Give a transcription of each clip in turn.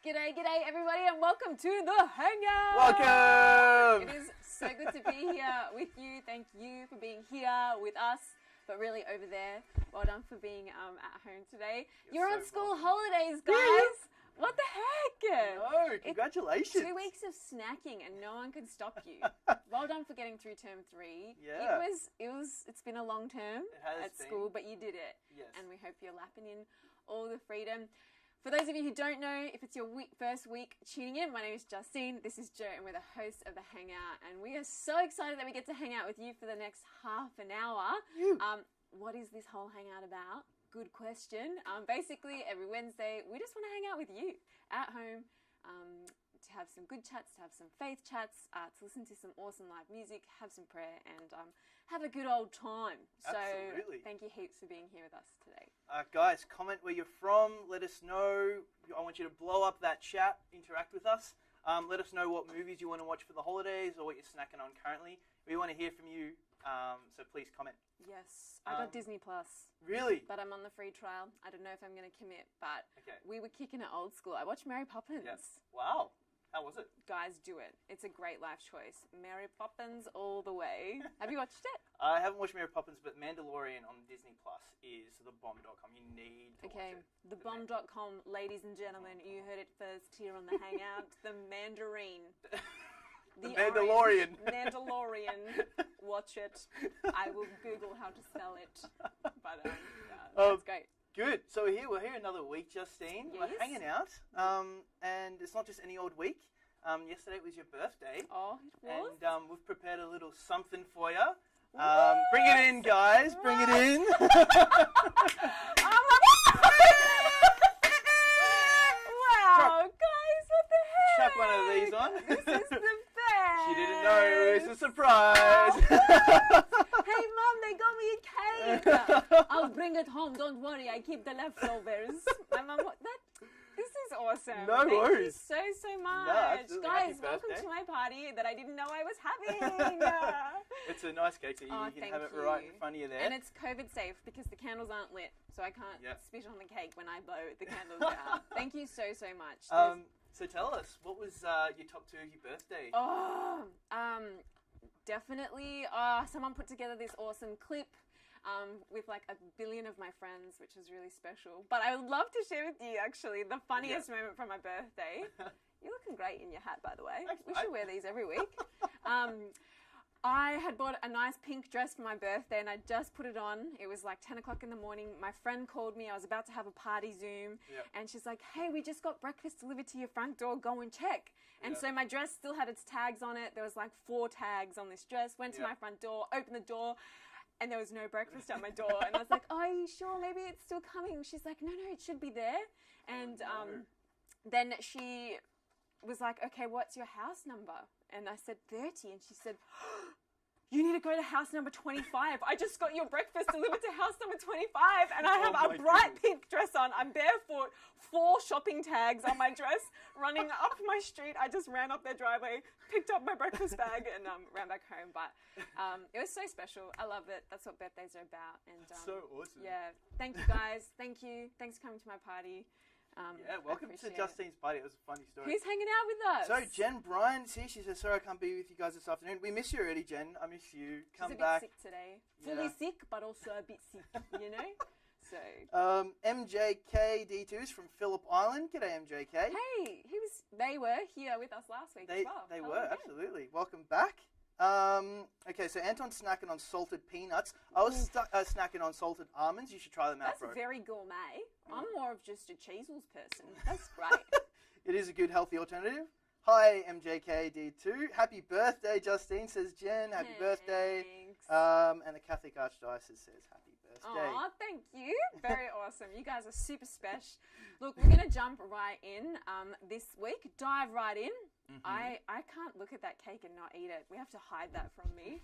G'day everybody and welcome to the Hangout! Welcome! It is so good to be here with you. Thank you for being here with us, but really over there. Well done for being at home today. You're on school holidays, guys! What the heck? No, congratulations. 2 weeks of snacking and no one can stop you. Well done for getting through term 3. Yeah. It's been a long term at school, but you did it. Yes. And we hope you're lapping in all the freedom. For those of you who don't know, if it's your first week tuning in, my name is Justine, this is Jo, and we're the hosts of the Hangout. And we are so excited that we get to hang out with you for the next half an hour. What is this whole hangout about? Good question. Basically, every Wednesday, we just want to hang out with you at home, to have some good chats, to have some faith chats, to listen to some awesome live music, have some prayer, and have a good old time. Absolutely. So thank you heaps for being here with us today. Guys, comment where you're from. Let us know. I want you to blow up that chat, interact with us. Let us know what movies you want to watch for the holidays or what you're snacking on currently. We want to hear from you, so please comment. Yes, I got Disney Plus. Really? But I'm on the free trial. I don't know if I'm going to commit, but Okay. we were kicking it old school. I watched Mary Poppins. Yes. Wow. How was it? Guys, do it. It's a great life choice. Mary Poppins all the way. Have you watched it? I haven't watched Mary Poppins, but Mandalorian on Disney Plus is thebomb.com. You need to watch it. Thebomb.com, ladies and gentlemen. You heard it first here on the Hangout. The Mandarin. The Mandalorian. Mandalorian. Watch it. I will Google how to spell it. But that's great. Good. So we're here another week, Justine. Yes. We're hanging out. And it's not just any old week. Yesterday was your birthday. Oh, it was? And we've prepared a little something for you. Bring it in, guys. Bring it in. Wow, guys, what the heck? Chuck one of these on. This is the best. She didn't know it was a surprise. Hey, Mom, they got me a cake. I'll bring it home. Don't worry. I keep the leftovers. My mom, this is awesome. No worries. Thank you so much. No, absolutely. Guys, Happy welcome birthday. to my party that I didn't know I was having. It's a nice cake, so you can thank have it you. right in front of you there. And it's COVID safe because the candles aren't lit, so I can't spit on the cake when I blow the candles out. Thank you so much. So tell us, what was your top 2 of your birthday? Definitely. Someone put together this awesome clip with like a billion of my friends, which was really special. But I would love to share with you, actually, the funniest moment from my birthday. You're looking great in your hat, by the way. Thanks, we mate. should wear these every week. I had bought a nice pink dress for my birthday and I just put it on. It was like 10 o'clock in the morning. My friend called me. I was about to have a party Zoom. And she's like, hey, we just got breakfast delivered to your front door. Go and check. And so my dress still had its tags on it. There was like 4 tags on this dress. Went to my front door, opened the door, and there was no breakfast at my door. And I was like, oh, are you sure? Maybe it's still coming. She's like, no, it should be there. And then she was like, okay, what's your house number? And I said 30. And she said, you need to go to house number 25. I just got your breakfast delivered to house number 25 and I have a bright pink dress on. I'm barefoot, 4 shopping tags on my dress, running up my street. I just ran up their driveway, picked up my breakfast bag and ran back home. But it was so special. I love it. That's what birthdays are about. And so awesome. Yeah. Thank you, guys. Thank you. Thanks for coming to my party. Welcome to Justine's party. It was a funny story. Who's hanging out with us? So Gen Bryant's here. She says, sorry I can't be with you guys this afternoon. We miss you already, Jen. I miss you. Come back. She's a bit sick today. Fully sick, but also a bit sick, you know? So. MJKD2's from Phillip Island. G'day, MJK. Hey, they were here with us last week as well. They were, absolutely. Welcome back. Okay, so Anton's snacking on salted peanuts. I was snacking on salted almonds. You should try them out, bro. That's very gourmet. I'm more of just a Cheezels person. That's great. It is a good, healthy alternative. Hi, MJKD2. Happy birthday, Justine, says Jen. Happy birthday. And the Catholic Archdiocese says happy birthday. Oh, thank you. Very awesome. You guys are super special. Look, we're going to jump right in this week. Dive right in. I can't look at that cake and not eat it. We have to hide that from me.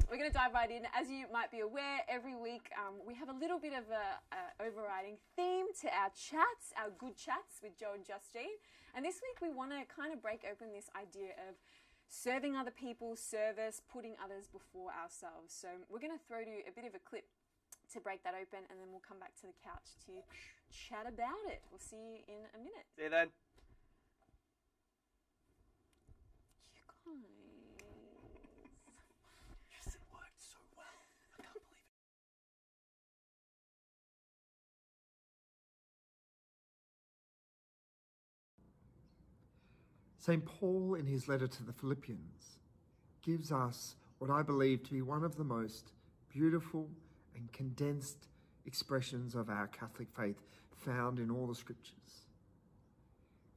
We're going to dive right in. As you might be aware, every week we have a little bit of a overriding theme to our chats, our good chats with Jo and Justine. And this week we want to kind of break open this idea of serving other people, service, putting others before ourselves. So we're going to throw to you a bit of a clip to break that open, and then we'll come back to the couch to chat about it. We'll see you in a minute. See you then. Yes, it worked so well. I can't believe it. St. Paul, in his letter to the Philippians, gives us what I believe to be one of the most beautiful and condensed expressions of our Catholic faith found in all the scriptures.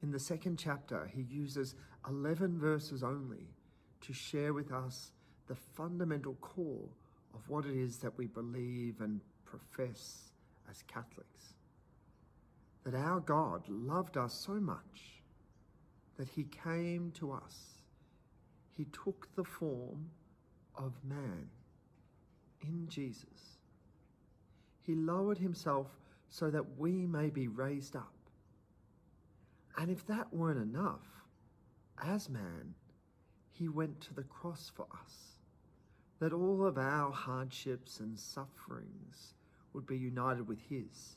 In the second chapter, he uses 11 verses only to share with us the fundamental core of what it is that we believe and profess as Catholics. That our God loved us so much that he came to us. He took the form of man in Jesus. He lowered himself so that we may be raised up. And if that weren't enough, as man, he went to the cross for us, that all of our hardships and sufferings would be united with his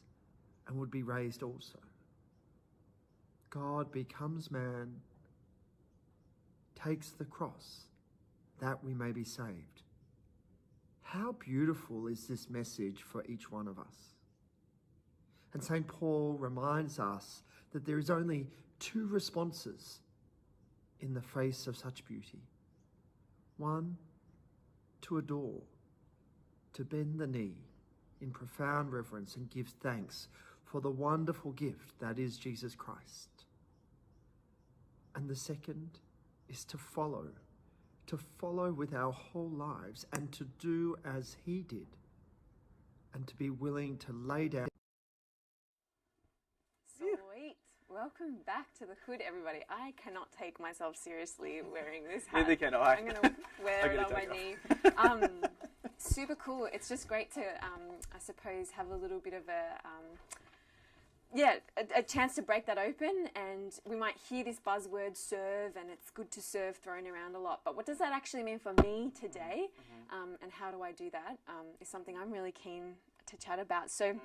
and would be raised also. God becomes man, takes the cross, that we may be saved. How beautiful is this message for each one of us? And St. Paul reminds us that there is only two responses in the face of such beauty. One, to adore, to bend the knee in profound reverence and give thanks for the wonderful gift that is Jesus Christ. And the second is to follow with our whole lives and to do as he did, and to be willing to lay down. Sweet. Welcome back to the hood, everybody. I cannot take myself seriously wearing this hat. Neither can I. I'm going to wear it on my knee. Super cool. It's just great to, I suppose, have a little bit of a chance to break that open, and we might hear this buzzword serve, and it's good to serve thrown around a lot, but what does that actually mean for me today, and how do I do that, is something I'm really keen to chat about. So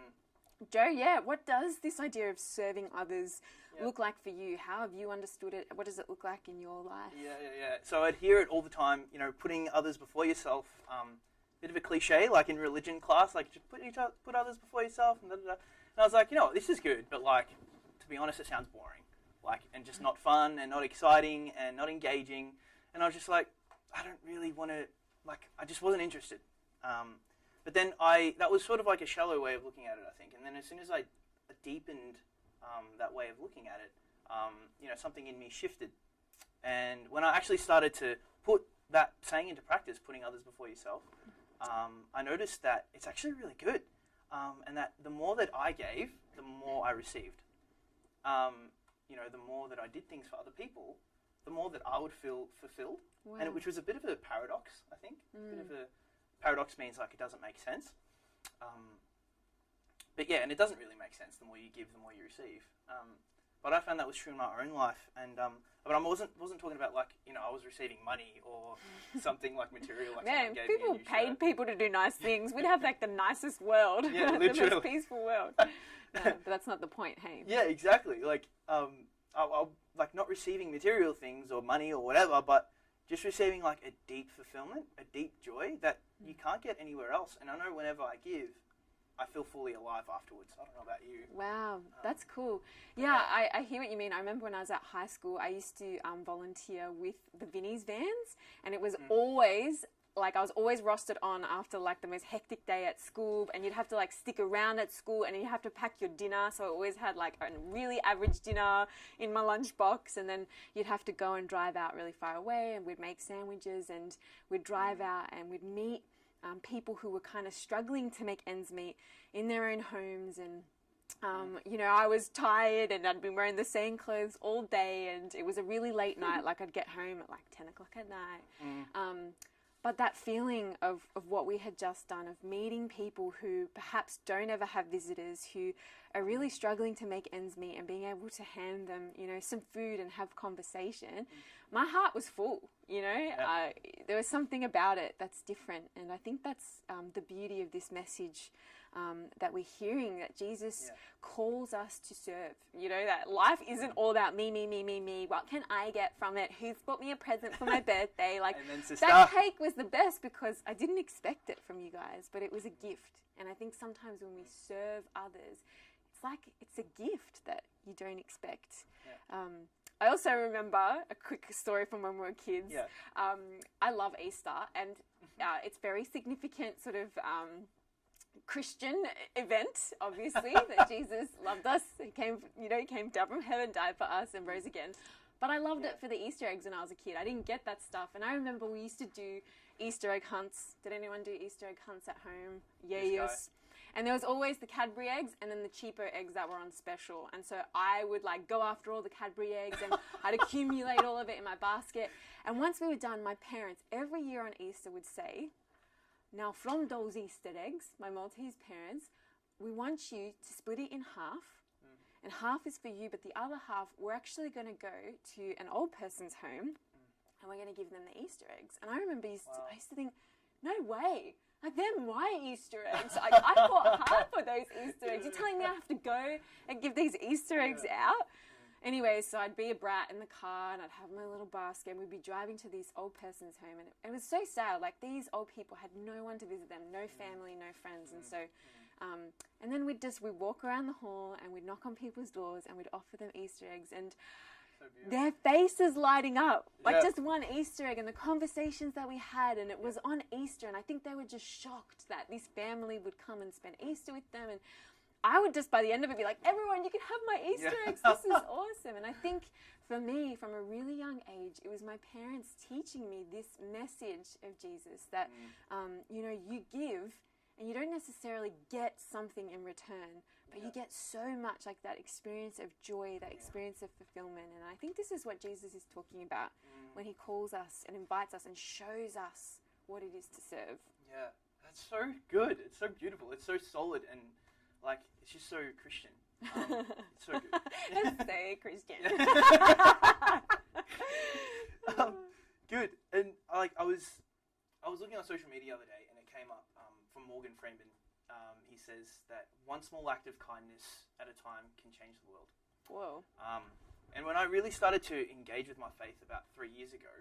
Joe, what does this idea of serving others look like for you? How have you understood it? What does it look like in your life? Yeah. So I'd hear it all the time, putting others before yourself. Bit of a cliche, like in religion class, like just put others before yourself, and And I was like, this is good, but to be honest, it sounds boring, and just not fun and not exciting and not engaging. And I was just like, I don't really want to, I just wasn't interested. But then that was sort of like a shallow way of looking at it, I think. And then as soon as I deepened that way of looking at it, something in me shifted. And when I actually started to put that saying into practice, putting others before yourself, I noticed that it's actually really good. And that the more that I gave, the more I received. The more that I did things for other people, the more that I would feel fulfilled. Wow. And which was a bit of a paradox, I think. A bit of a paradox means it doesn't make sense. And it doesn't really make sense. The more you give, the more you receive. But I found that was true in my own life. And but I wasn't talking about I was receiving money or something material. Man, people paid people to do nice things. We'd have the nicest world. Yeah, the literally. most peaceful world. But that's not the point, hey? Yeah, exactly. I'll not receiving material things or money or whatever, but just receiving a deep fulfillment, a deep joy that you can't get anywhere else. And I know whenever I give, I feel fully alive afterwards. I don't know about you. Wow, that's cool. Yeah, I hear what you mean. I remember when I was at high school, I used to volunteer with the Vinnie's vans, and it was always I was always rostered on after the most hectic day at school, and you'd have to stick around at school, and you have to pack your dinner. So I always had a really average dinner in my lunchbox, and then you'd have to go and drive out really far away, and we'd make sandwiches, and we'd drive out, and we'd meet people who were kind of struggling to make ends meet in their own homes. And I was tired, and I'd been wearing the same clothes all day, and it was a really late night. I'd get home at 10 o'clock at night. But that feeling of what we had just done, of meeting people who perhaps don't ever have visitors, who are really struggling to make ends meet, and being able to hand them, some food and have conversation, my heart was full, you know. There was something about it that's different. And I think that's the beauty of this message that we're hearing, that Jesus calls us to serve. You know, that life isn't all about me, me, me, me, me. What can I get from it? Who's bought me a present for my birthday? Like, that cake was the best because I didn't expect it from you guys, but it was a gift. And I think sometimes when we serve others, it's a gift that you don't expect. I also remember a quick story from when we were kids. I love Easter, and it's very significant sort of Christian event, obviously, that Jesus loved us. He came down from heaven, died for us, and rose again. But I loved it for the Easter eggs when I was a kid. I didn't get that stuff. And I remember we used to do Easter egg hunts. Did anyone do Easter egg hunts at home? Yes. And there was always the Cadbury eggs and then the cheaper eggs that were on special. And so I would go after all the Cadbury eggs and I'd accumulate all of it in my basket. And once we were done, my parents every year on Easter would say, now from those Easter eggs, my Maltese parents, we want you to split it in half. And half is for you, but the other half, we're actually going to go to an old person's home and we're going to give them the Easter eggs. And I remember I used to think, no way. Like, they're my Easter eggs. I fought hard for those Easter eggs. You're telling me I have to go and give these Easter eggs out? Anyway, so I'd be a brat in the car and I'd have my little basket and we'd be driving to this old person's home. And it was so sad. Like, these old people had no one to visit them, no family, no friends. And so, and then we'd walk around the hall and we'd knock on people's doors and we'd offer them Easter eggs. And their faces lighting up, just one Easter egg, and the conversations that we had, and it was on Easter, and I think they were just shocked that this family would come and spend Easter with them, and I would just, by the end of it, be like, everyone, you can have my Easter eggs, this is awesome. And I think for me, from a really young age, it was my parents teaching me this message of Jesus, that, you give, and you don't necessarily get something in return, but you get so much, like that experience of joy, that experience of fulfillment. And I think this is what Jesus is talking about when he calls us and invites us and shows us what it is to serve. Yeah, that's so good. It's so beautiful. It's so solid, and it's just so Christian. It's so good. Let's say Christian. Good. And I was looking on social media the other day, and it came up from Morgan Freeman. He says that one small act of kindness at a time can change the world. Whoa. And when I really started to engage with my faith about 3 years ago,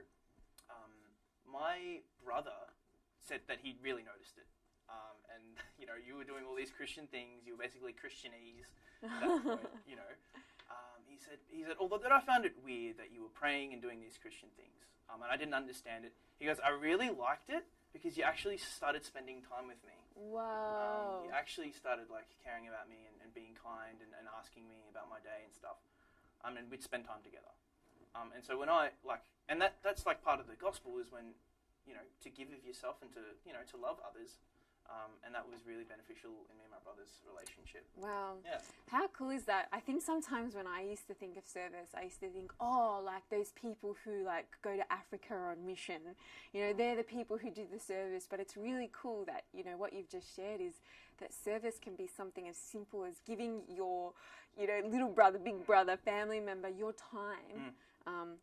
my brother said that he really noticed it. And, you were doing all these Christian things. You were basically Christianese at that point, He said, although that I found it weird that you were praying and doing these Christian things, and I didn't understand it. He goes, I really liked it because you actually started spending time with me. Wow. You actually started caring about me and being kind and asking me about my day and stuff. And we'd spend time together. And so when and that's part of the gospel is when, to give of yourself and to love others. And that was really beneficial in me and my brother's relationship. Wow. Yeah. How cool is that? I think sometimes when I used to think of service, I used to think, those people who go to Africa on mission, they're the people who do the service. But it's really cool that, what you've just shared is that service can be something as simple as giving your, little brother, big brother, family member your time.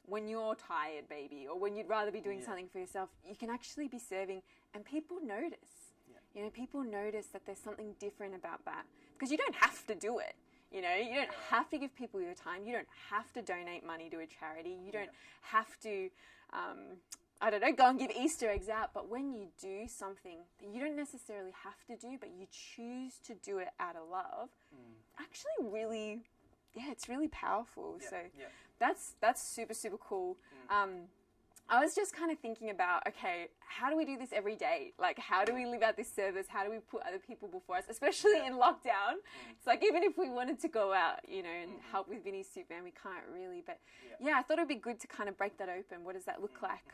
When you're tired, maybe, or when you'd rather be doing something for yourself, you can actually be serving and people notice. People notice that there's something different about that because you don't have to do it. You don't have to give people your time. You don't have to donate money to a charity. You don't have to, go and give Easter eggs out. But when you do something that you don't necessarily have to do, but you choose to do it out of love, actually really, it's really powerful. So that's super, super cool. I was just kind of thinking about, okay, how do we do this every day? How do we live out this service? How do we put other people before us, especially in lockdown? It's even if we wanted to go out, and help with Vinny's soup van, we can't really. But I thought it'd be good to kind of break that open. What does that look like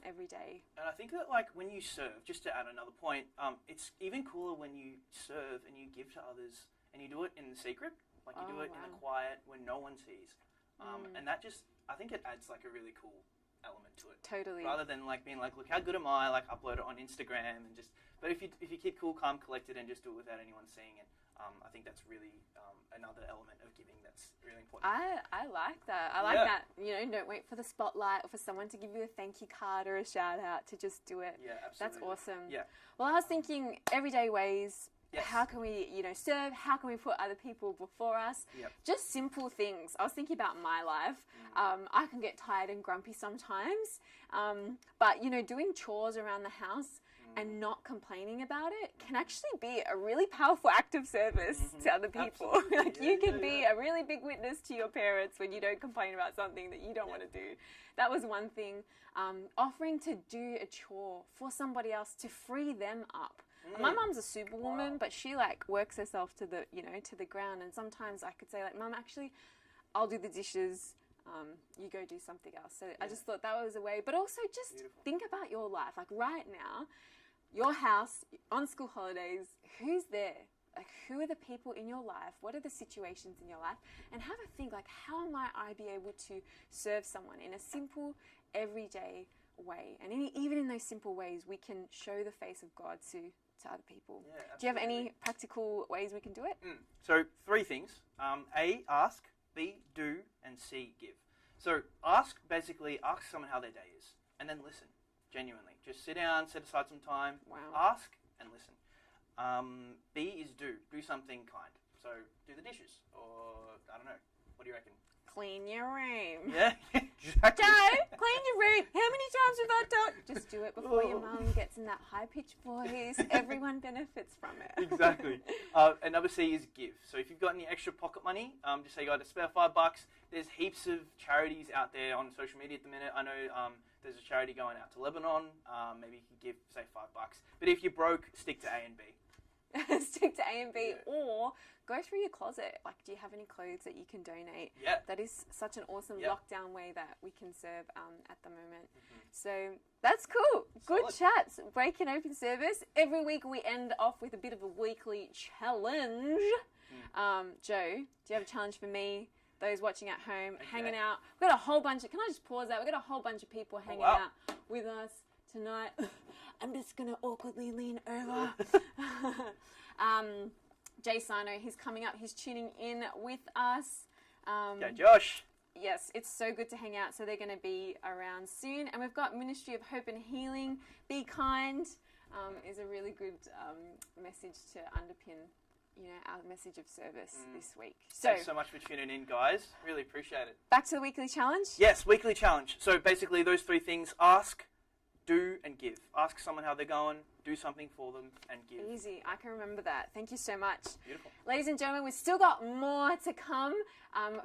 every day? And I think that when you serve, just to add another point, it's even cooler when you serve and you give to others and you do it in the secret. You do it in the quiet when no one sees. And that just, I think it adds a really cool element to it. Totally. Rather than like being like, look, how good am I? Like upload it on Instagram and just. But if you keep cool, calm, collected, and just do it without anyone seeing it, I think that's really another element of giving that's really important. I like that. I like that. You know, don't wait for the spotlight or for someone to give you a thank you card or a shout out to just do it. Yeah, absolutely. That's awesome. Yeah. Well, I was thinking everyday ways. Yes. How can we, serve? How can we put other people before us? Yep. Just simple things. I was thinking about my life. I can get tired and grumpy sometimes. But, doing chores around the house and not complaining about it can actually be a really powerful act of service to other people. Like you can be a really big witness to your parents when you don't complain about something that you don't want to do. That was one thing. Offering to do a chore for somebody else to free them up. My mum's a superwoman, but she works herself to the to the ground. And sometimes I could say Mum, actually, I'll do the dishes. You go do something else. So I just thought that was a way. But also just think about your life. Like right now, your house on school holidays. Who's there? Like who are the people in your life? What are the situations in your life? And have a think. Like how might I be able to serve someone in a simple, everyday way? And even in those simple ways, we can show the face of God to other people. Yeah, do you have any practical ways we can do it? So 3 things. A, ask. B, do. And C, give. So ask someone how their day is. And then listen, genuinely. Just sit down, set aside some time. Wow. Ask and listen. B is do. Do something kind. So do the dishes. Or, I don't know. What do you reckon? Clean your room. Yeah, exactly. Joe, clean your room. How many times have I done? Just do it before your mum gets in that high-pitched voice. Everyone benefits from it. Exactly. And number C is give. So if you've got any extra pocket money, just say you got a spare $5. There's heaps of charities out there on social media at the minute. I know there's a charity going out to Lebanon. Maybe you could give, say, $5. But if you're broke, stick to A and B. Stick to A and B, or go through your closet. Like, do you have any clothes that you can donate? Yeah. That is such an awesome lockdown way that we can serve at the moment. So that's cool. Good chats. Breaking open service. Every week we end off with a bit of a weekly challenge. Joe, do you have a challenge for me? Those watching at home, hanging out. We've got a whole bunch of, can I just pause that? We've got a whole bunch of people hanging out with us tonight. I'm just going to awkwardly lean over. J.Sano, he's coming up. He's tuning in with us. Go Josh. Yes, it's so good to hang out. So they're going to be around soon. And we've got Ministry of Hope and Healing. Be kind is a really good message to underpin, our message of service this week. So thanks so much for tuning in, guys. Really appreciate it. Back to the weekly challenge? Yes, weekly challenge. So basically those 3 things: ask, do, and give. Ask someone how they're going, do something for them, and give. Easy. I can remember that. Thank you so much. Beautiful. Ladies and gentlemen, we've still got more to come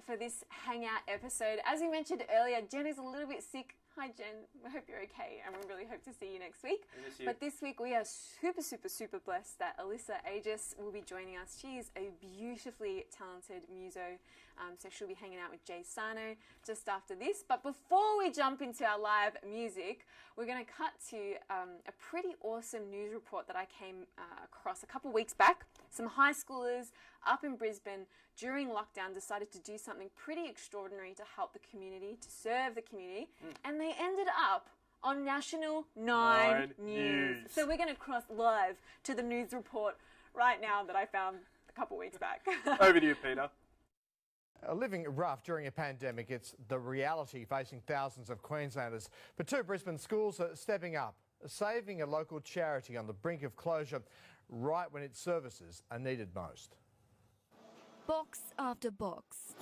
for this Hangout episode. As we mentioned earlier, Jen is a little bit sick. Hi, Jen. We hope you're okay, and we really hope to see you next week. We miss you. But this week, we are super, super, super blessed that Alyssa Aegis will be joining us. She is a beautifully talented muso, so she'll be hanging out with J.Sano just after this. But before we jump into our live music, we're going to cut to a pretty awesome news report that I came across a couple weeks back. Some high schoolers up in Brisbane during lockdown decided to do something pretty extraordinary to help the community, to serve the community, and they ended up on National 9 News. So we're going to cross live to the news report right now that I found a couple weeks back. Over to you, Peter. Living rough during a pandemic, it's the reality facing thousands of Queenslanders. But 2 Brisbane schools are stepping up, saving a local charity on the brink of closure right when its services are needed most. Box after box.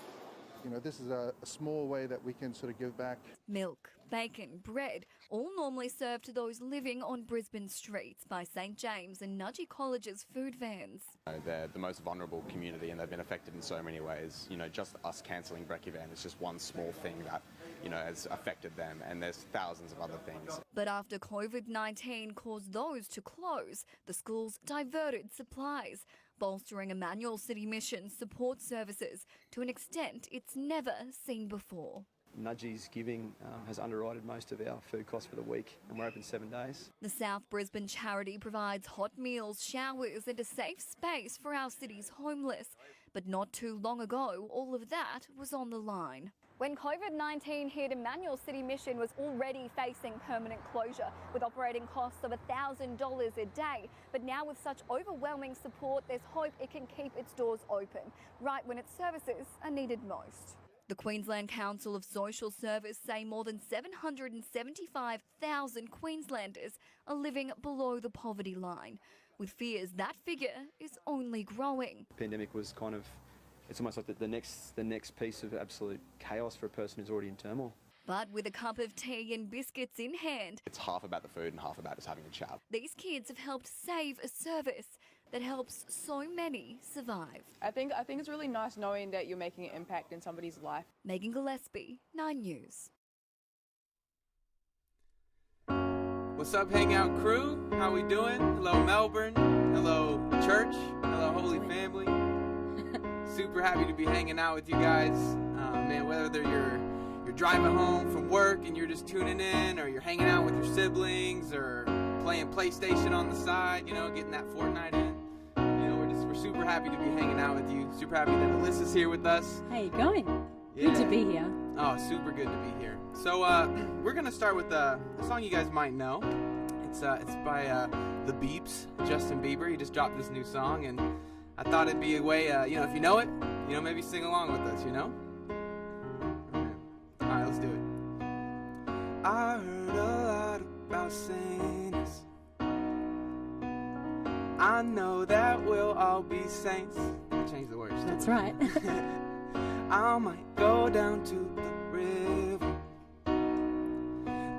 This is a small way that we can sort of give back. Milk, bacon, bread, all normally served to those living on Brisbane streets by St James and Nudgee College's food vans. They're the most vulnerable community and they've been affected in so many ways. Just us cancelling Brekkie Van is just one small thing that, has affected them, and there's thousands of other things. But after COVID-19 caused those to close, the schools diverted supplies, bolstering Emmanuel City Mission's support services to an extent it's never seen before. Nudgie's giving has underwritten most of our food costs for the week, and we're open 7 days. The South Brisbane charity provides hot meals, showers and a safe space for our city's homeless. But not too long ago, all of that was on the line. When COVID-19 hit, Emmanuel City Mission was already facing permanent closure, with operating costs of $1,000 a day. But now with such overwhelming support, there's hope it can keep its doors open, right when its services are needed most. The Queensland Council of Social Service say more than 775,000 Queenslanders are living below the poverty line, with fears that figure is only growing. The pandemic was kind of, it's almost like the next piece of absolute chaos for a person who's already in turmoil. But with a cup of tea and biscuits in hand, It's half about the food and half about just having a chat. these kids have helped save a service that helps so many survive. I think it's really nice knowing that you're making an impact in somebody's life. Megan Gillespie, 9 News. What's up, Hangout crew? How we doing? Hello, Melbourne. Hello, church. Hello, Holy Family. Super happy to be hanging out with you guys. Man, whether you're driving home from work and you're just tuning in, or you're hanging out with your siblings, or playing PlayStation on the side, getting that Fortnite in. We're super happy to be hanging out with you. Super happy that Alyssa's here with us. How you going? Yeah. Good to be here. Oh, super good to be here. So we're gonna start with a song you guys might know. It's by The Beeps, Justin Bieber. He just dropped this new song, and I thought it'd be a way, if you know it, maybe sing along with us, All right, let's do it. I heard a lot about saints. I know that we'll all be saints. I changed the words. That's right. I might go down to the river,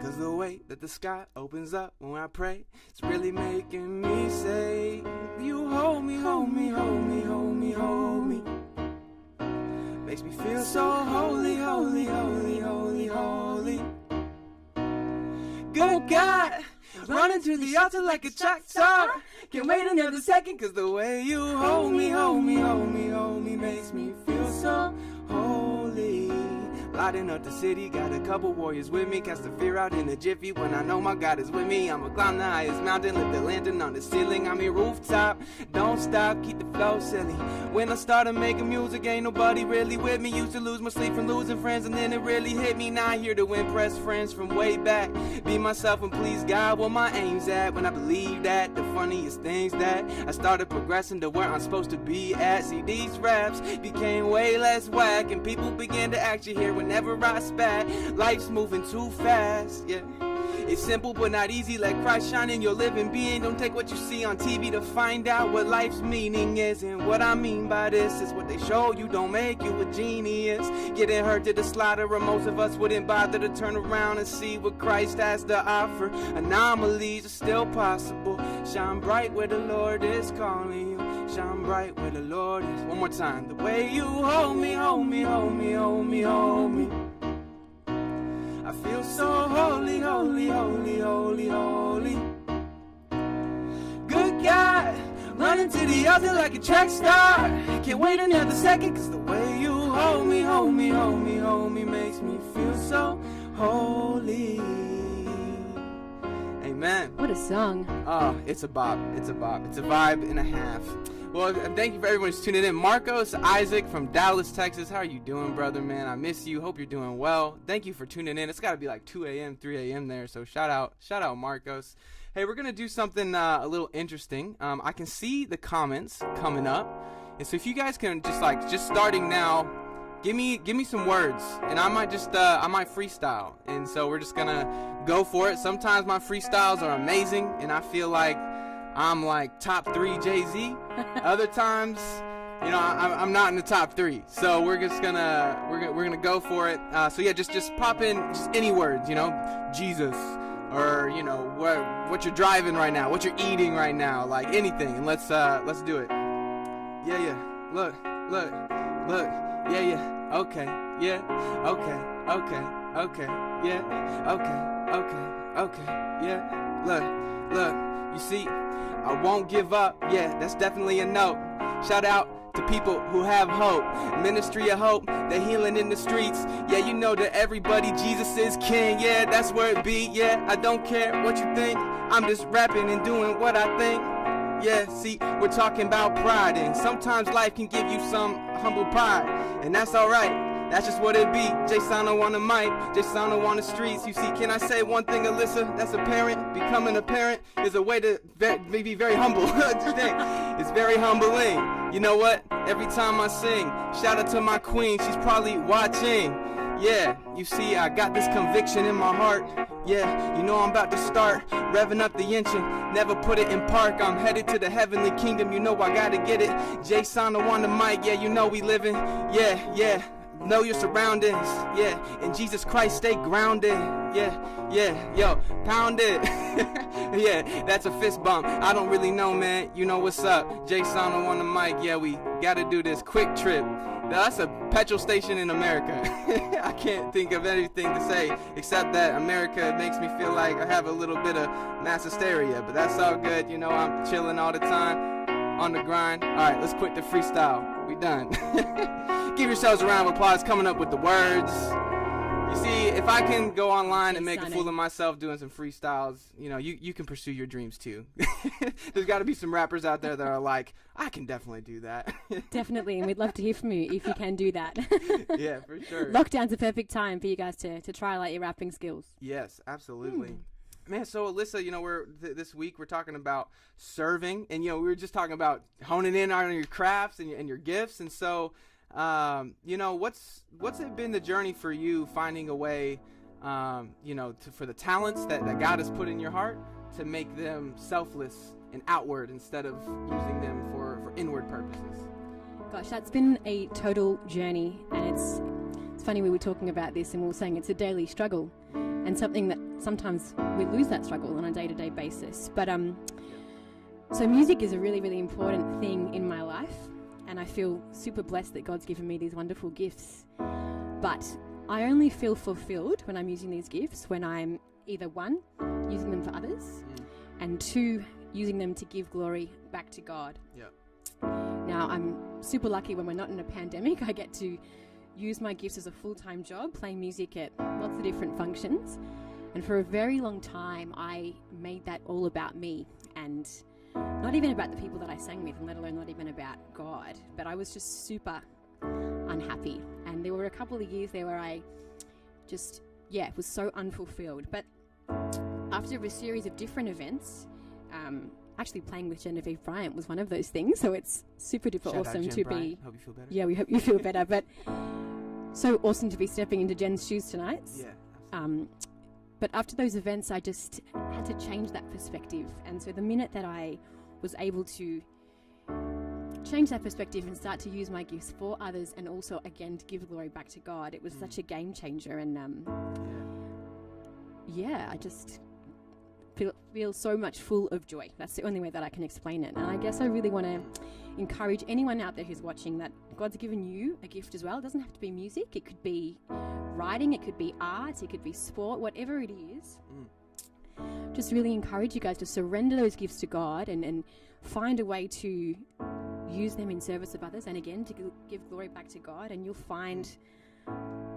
'cause the way that the sky opens up when I pray, it's really making me say, you hold me, hold me, hold me, hold me, hold me. Makes me feel so holy, holy, holy, holy, holy. Good God, running to the altar like a track star. Can't wait another second, 'cause the way you hold me, hold me, hold me, hold me, makes me feel so holy. Lighting up the city, got a couple warriors with me. Cast the fear out in a jiffy when I know my God is with me. I'ma climb the highest mountain, lift the lantern on the ceiling. I'm your rooftop, don't stop, keep the flow silly. When I started making music, ain't nobody really with me. Used to lose my sleep from losing friends, and then it really hit me. Now I'm here to impress friends from way back. Be myself and please God where my aim's at. When I believe that, the funniest things that I started progressing to where I'm supposed to be at. See, these raps became way less whack, and people began to actually hear whenever I spat. Life's moving too fast, yeah. It's simple but not easy. Let Christ shine in your living being. Don't take what you see on TV to find out what life's meaning is. And what I mean by this is what they show you don't make you a genius. Getting hurt to the slaughter, or most of us wouldn't bother to turn around and see what Christ has to offer. Anomalies are still possible. Shine bright where the Lord is calling you. Shine bright where the Lord is. One more time. The way you hold me, hold me, hold me, hold me, hold me. I feel so holy, holy, holy, holy, holy. Good God, running to the altar like a track star. Can't wait another second, 'cause the way you hold me, hold me, hold me, hold me, makes me feel so holy. Amen. What a song. Oh, it's a bop. It's a bop. It's a vibe and a half. Well, thank you for everyone who's tuning in. Marcos Isaac from Dallas, Texas. How are you doing, brother, man? I miss you. Hope you're doing well. Thank you for tuning in. It's got to be like 2 a.m., 3 a.m. there, so shout out Marcos. Hey, we're going to do something a little interesting. I can see the comments coming up, and so if you guys can just starting now, give me some words, and I might freestyle. And so we're just going to go for it. Sometimes my freestyles are amazing, and I feel like I'm like top 3 Jay-Z. Other times, I'm not in the top 3. So we're gonna go for it. So yeah, just pop in just any words, Jesus, or what you're driving right now, what you're eating right now, like anything, and let's do it. Yeah. Look. Yeah. Okay. Yeah. Okay. Yeah. Okay. Yeah. Look. You see, I won't give up. Yeah, that's definitely a note. Shout out to people who have hope. Ministry of hope, the healing in the streets. Yeah, you know that everybody, Jesus is king. Yeah, that's where it be. Yeah, I don't care what you think. I'm just rapping and doing what I think. Yeah, see, we're talking about pride, and sometimes life can give you some humble pride, and that's alright. That's just what it be. J.Sano on the mic, J.Sano on the streets. You see, can I say one thing, Alyssa? That's apparent. Becoming a parent is a way to be very humble. It's very humbling. You know what? Every time I sing, shout out to my queen. She's probably watching. Yeah, you see, I got this conviction in my heart. Yeah, you know I'm about to start revving up the engine. Never put it in park. I'm headed to the heavenly kingdom. You know I gotta get it. J.Sano on the mic. Yeah, you know we living. Yeah. Know your surroundings, yeah. In Jesus Christ, stay grounded, yeah. Yo, pound it. Yeah, that's a fist bump. I don't really know, man. You know what's up? J.Sano on the mic. Yeah, we gotta do this quick trip. That's a petrol station in America. I can't think of anything to say except that America makes me feel like I have a little bit of mass hysteria, but that's all good. You know, I'm chilling all the time, on the grind. All right, let's quit the freestyle. We done. Give yourselves a round of applause coming up with the words. You see, if I can go online and make a fool of myself doing some freestyles, you know, you can pursue your dreams too. There's got to be some rappers out there that are like, I can definitely do that. Definitely, and we'd love to hear from you if you can do that. Yeah, for sure. Lockdown's a perfect time for you guys to trial out your rapping skills. Yes, absolutely. Man, so Alyssa, you know, this week we're talking about serving, and you know, we were just talking about honing in on your crafts and your gifts, and so you know, what's it been the journey for you finding a way, you know, for the talents that God has put in your heart to make them selfless and outward instead of using them for inward purposes? Gosh, that's been a total journey, and it's funny, we were talking about this and we were saying it's a daily struggle and something that sometimes we lose that struggle on a day-to-day basis. But so music is a really, really important thing in my life, and I feel super blessed that God's given me these wonderful gifts. But I only feel fulfilled when I'm using these gifts when I'm either one, using them for others, and two, using them to give glory back to God. Yeah. Now, I'm super lucky when we're not in a pandemic. I get to use my gifts as a full-time job, playing music at lots of different functions. And for a very long time, I made that all about me, and not even about the people that I sang with, and let alone not even about God. But I was just super unhappy. And there were a couple of years there where I just, was so unfulfilled. But after a series of different events, actually playing with Gen Bryant was one of those things. So it's super duper awesome to be. Hope you feel better. Yeah, we hope you feel better. But so awesome to be stepping into Jen's shoes tonight. Yeah. But after those events, I just had to change that perspective. And so the minute that I was able to change that perspective and start to use my gifts for others, and also, again, to give glory back to God, it was such a game changer. And I just feel so much full of joy. That's the only way that I can explain it. And I guess I really want to encourage anyone out there who's watching that God's given you a gift as well. It doesn't have to be music. It could be writing. It could be art. It could be sport. Whatever it is. Just really encourage you guys to surrender those gifts to God and find a way to use them in service of others, and again, to give glory back to God, and you'll find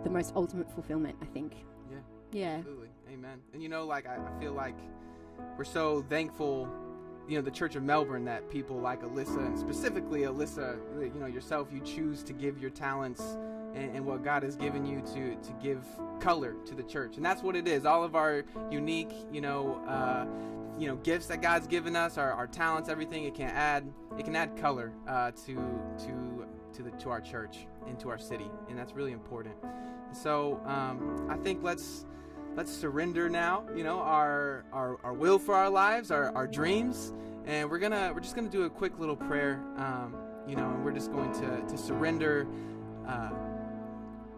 the most ultimate fulfillment, I think. Yeah. Absolutely. Amen. And you know, like, I feel like we're so thankful, you know, the Church of Melbourne, that people like Alyssa, and specifically Alyssa, you know, yourself, you choose to give your talents and what God has given you to give color to the church. And that's what it is. All of our unique, gifts that God's given us, our talents, everything, it can add color to our church and to our city, and that's really important. So I think let's surrender now, you know, our will for our lives, our dreams, and we're just gonna do a quick little prayer, and we're just going to surrender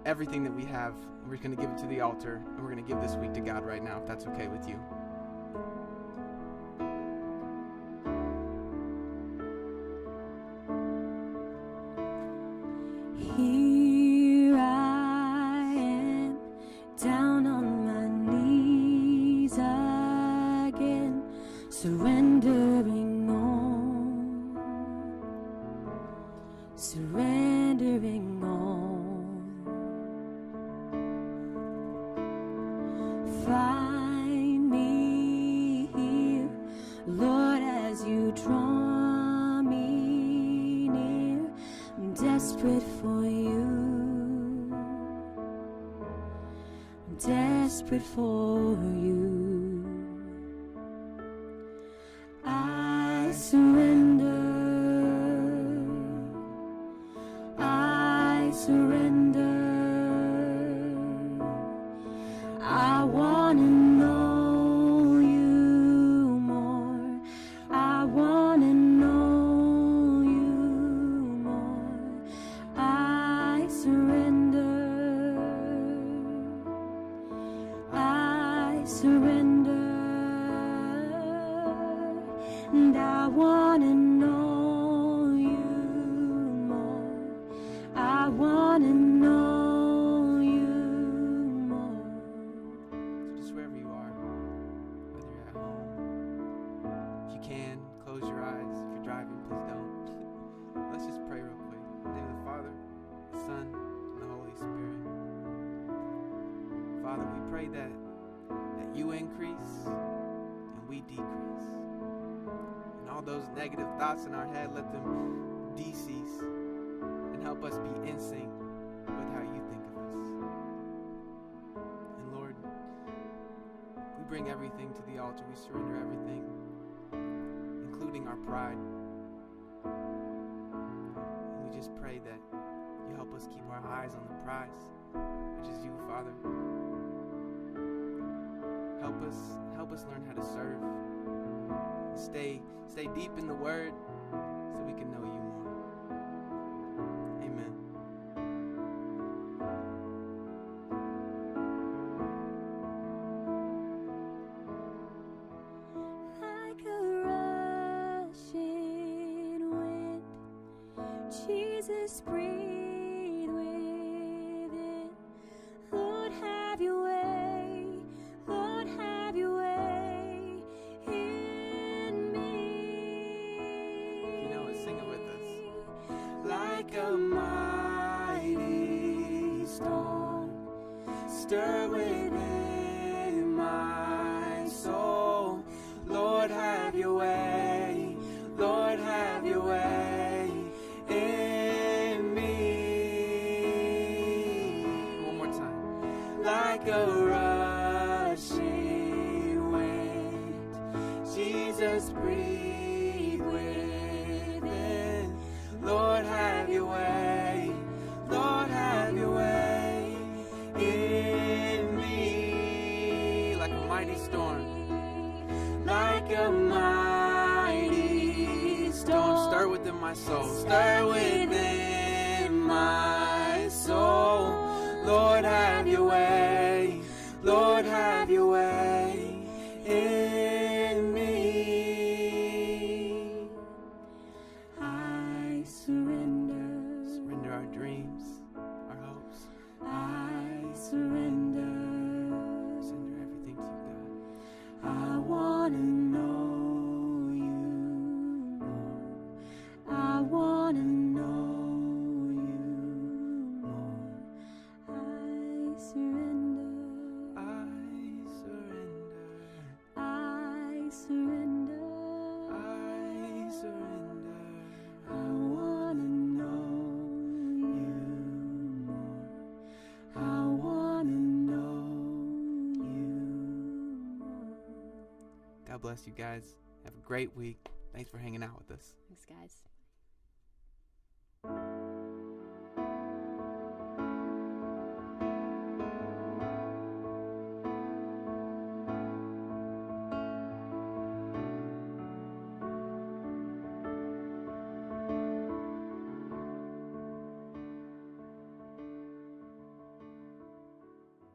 everything that we have. We're going to give it to the altar, and we're going to give this week to God right now, if that's okay with you. Here I am, down on my knees again, surrendering all. surrendering all. Find me here, Lord, as you draw me near. I'm desperate for you. I'm desperate for you. I surrender. I surrender. I want to know you more. I want to know you more. I surrender. I surrender. And I want to know you more. I want to know you more. So just wherever you are, whether you're at home, if you can, close your eyes. If you're driving, please don't. Let's just pray real quick. In the name of the Father, the Son, and the Holy Spirit. Father, we pray that you increase and we decrease. And all those negative thoughts in our head, let them decease and help us be in sync with how you think of us. And Lord, we bring everything to the altar. We surrender everything, including our pride. And we just pray that you help us keep our eyes on the prize, which is you, Father. Help us learn how to serve. Stay deep in the Word so we can know you more. Amen. Like a rushing wind, Jesus, breathe within. Lord, have your way. Lord, have your way in me. If you know it, sing it with us. Like a mighty storm, stir within my soul. Lord, have your way. Lord, have your way in me. One more time. Like a rushing wind, Jesus, breathe within. Lord, have your way. Lord, have your way in me. Like a mighty storm. Like a mighty storm, Stir within my soul. stir within my soul. Lord, have your way. Lord, have your way in me. I surrender. Surrender our dreams, our hopes. I surrender. Surrender everything to you, God. I want to know you more. I want to know you more. I surrender. I surrender. I surrender. I surrender. I want to know you more. I want to know you more. God bless you guys. Have a great week. Thanks for hanging out with us. Thanks, guys.